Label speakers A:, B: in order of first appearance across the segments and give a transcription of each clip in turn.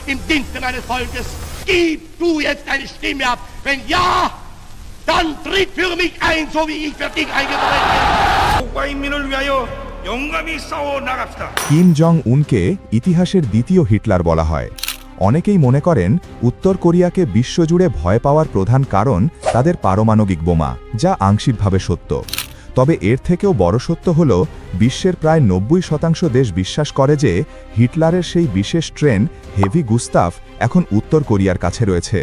A: im Dienste meines Volkes. Gib du jetzt deine Stimme ab. Wenn ja, dann tritt für mich ein, so wie ich für dich eingetreten bin.
B: Kim Jong উনকে ইতিহাসের দ্বিতীয় Hitler বলা হয়। অনেকেই মনে করেন উত্তর কোরিয়াকে বিশ্বজুড়ে ভয় পাওয়ার প্রধান কারণ তাদের পারমাণবিক বোমা, যা আংশিকভাবে সত্য। তবে এর থেকেও বড় সত্য হল বিশ্বের প্রায় 90% দেশ বিশ্বাস করে যে হিটলারের সেই বিশেষ ট্রেন হেভি গুস্তাফ এখন উত্তর কোরিয়ার কাছে রয়েছে।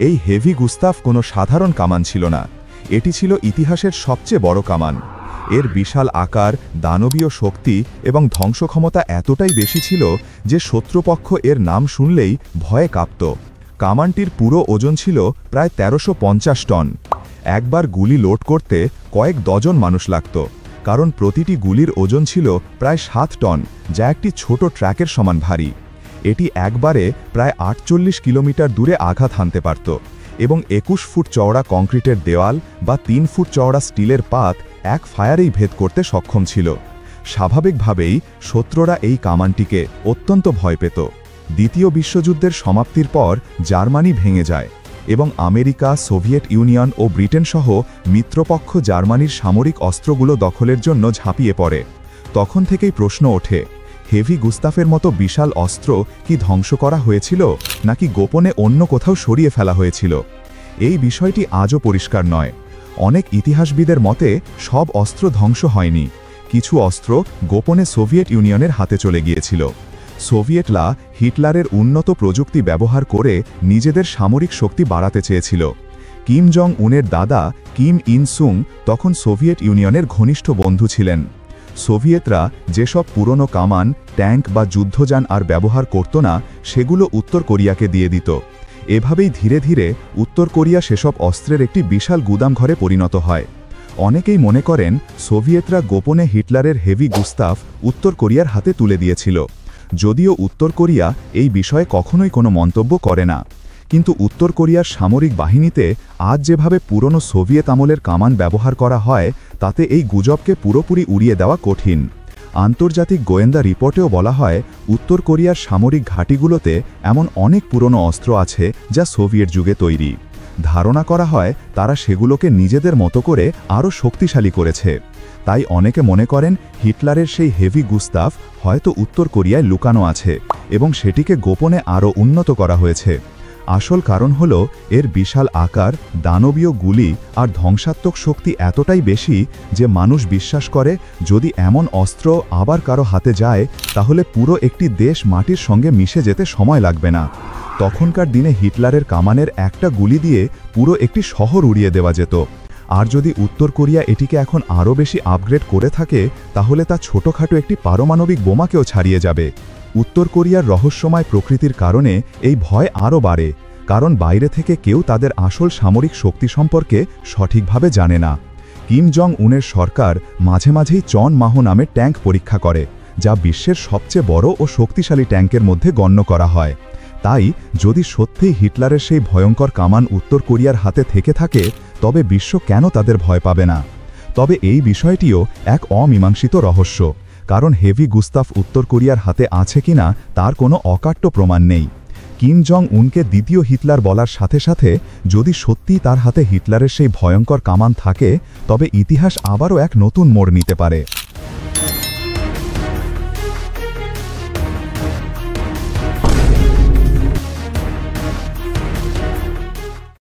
B: এই হেভি গুস্তাফ কোনো সাধারণ কামান ছিল না, এটি ছিল ইতিহাসের সবচেয়ে বড় কামান। এর বিশাল আকার, দানবীয় শক্তি এবং ধ্বংসক্ষমতা এতটাই বেশি ছিল যে শত্রুপক্ষ এর নাম শুনলেই ভয়ে কাঁপত। কামানটির পুরো ওজন ছিল প্রায় 1350 টন। একবার গুলি লোড করতে কয়েক ডজন মানুষ লাগত, কারণ প্রতিটি গুলির ওজন ছিল প্রায় 7 টন, যা একটি ছোট ট্রাকের সমান ভারী। এটি একবারে প্রায় 48 কিলোমিটার দূরে আঘাত হানতে পারত এবং 21 ফুট চওড়া কংক্রিটের দেওয়াল বা 3 ফুট চওড়া স্টিলের পাত এক ফায়ারেই ভেদ করতে সক্ষম ছিল। স্বাভাবিকভাবেই শত্রুরা এই কামানটিকে অত্যন্ত ভয় পেত। দ্বিতীয় বিশ্বযুদ্ধের সমাপ্তির পর জার্মানি ভেঙে যায় এবং আমেরিকা, সোভিয়েত ইউনিয়ন ও ব্রিটেন সহ মিত্রপক্ষ জার্মানির সামরিক অস্ত্রগুলো দখলের জন্য ঝাঁপিয়ে পড়ে। তখন থেকেই প্রশ্ন ওঠে, হেভি গুস্তাফের মতো বিশাল অস্ত্র কি ধ্বংস করা হয়েছিল নাকি গোপনে অন্য কোথাও সরিয়ে ফেলা হয়েছিল? এই বিষয়টি আজও পরিষ্কার নয়। অনেক ইতিহাসবিদের মতে সব অস্ত্র ধ্বংস হয়নি, কিছু অস্ত্র গোপনে সোভিয়েত ইউনিয়নের হাতে চলে গিয়েছিল। সোভিয়েতরা হিটলারের উন্নত প্রযুক্তি ব্যবহার করে নিজেদের সামরিক শক্তি বাড়াতে চেয়েছিল। কিম জং উনের দাদা কিম ইন সুং তখন সোভিয়েত ইউনিয়নের ঘনিষ্ঠ বন্ধু ছিলেন। সোভিয়েতরা যেসব পুরনো কামান, ট্যাঙ্ক বা যুদ্ধযান আর ব্যবহার করত না, সেগুলো উত্তর কোরিয়াকে দিয়ে দিত। এভাবেই ধীরে ধীরে উত্তর কোরিয়া সেসব অস্ত্রের একটি বিশাল গুদামঘরে পরিণত হয়। অনেকেই মনে করেন সোভিয়েতরা গোপনে হিটলারের হেভি গুস্তাফ উত্তর কোরিয়ার হাতে তুলে দিয়েছিল, যদিও উত্তর কোরিয়া এই বিষয়ে কখনোই কোনো মন্তব্য করে না। কিন্তু উত্তর কোরিয়ার সামরিক বাহিনীতে আজ যেভাবে পুরনো সোভিয়েত আমলের কামান ব্যবহার করা হয়, তাতে এই গুজবকে পুরোপুরি উড়িয়ে দেওয়া কঠিন। আন্তর্জাতিক গোয়েন্দা রিপোর্টেও বলা হয় উত্তর কোরিয়ার সামরিক ঘাঁটিগুলোতে এমন অনেক পুরনো অস্ত্র আছে যা সোভিয়েত যুগে তৈরি। ধারণা করা হয় তারা সেগুলোকে নিজেদের মতো করে আরও শক্তিশালী করেছে। তাই অনেকে মনে করেন হিটলারের সেই হেভি গুস্তাফ হয়তো উত্তর কোরিয়ায় লুকানো আছে এবং সেটিকে গোপনে আরও উন্নত করা হয়েছে। আসল কারণ হল এর বিশাল আকার, দানবীয় গুলি আর ধ্বংসাত্মক শক্তি এতটাই বেশি যে মানুষ বিশ্বাস করে যদি এমন অস্ত্র আবার কারো হাতে যায় তাহলে পুরো একটি দেশ মাটির সঙ্গে মিশে যেতে সময় লাগবে না। তখনকার দিনে হিটলারের কামানের একটা গুলি দিয়ে পুরো একটি শহর উড়িয়ে দেওয়া যেত। আর যদি উত্তর কোরিয়া এটিকে এখন আরও বেশি আপগ্রেড করে থাকে তাহলে তা ছোটোখাটো একটি পারমাণবিক বোমাকেও ছাড়িয়ে যাবে। উত্তর কোরিয়ার রহস্যময় প্রকৃতির কারণে এই ভয় আরও বাড়ে, কারণ বাইরে থেকে কেউ তাদের আসল সামরিক শক্তি সম্পর্কে সঠিকভাবে জানে না। কিম জং উনের সরকার মাঝে মাঝেই চন মাহো নামে ট্যাঙ্ক পরীক্ষা করে, যা বিশ্বের সবচেয়ে বড় ও শক্তিশালী ট্যাঙ্কের মধ্যে গণ্য করা হয়। তাই যদি সত্যিই হিটলারের সেই ভয়ঙ্কর কামান উত্তর কোরিয়ার হাতে থেকে থাকে তবে বিশ্ব কেন তাদের ভয় পাবে না? তবে এই বিষয়টিও এক অমীমাংসিত রহস্য, কারণ হেভি গুস্তাফ উত্তর কোরিয়ার হাতে আছে কিনা তার কোনো অকাট্য প্রমাণ নেই। কিম জং উনকে দ্বিতীয় হিটলার বলার সাথে সাথে যদি সত্যিই তার হাতে হিটলারের সেই ভয়ঙ্কর কামান থাকে তবে ইতিহাস আবারও এক নতুন মোড় নিতে পারে।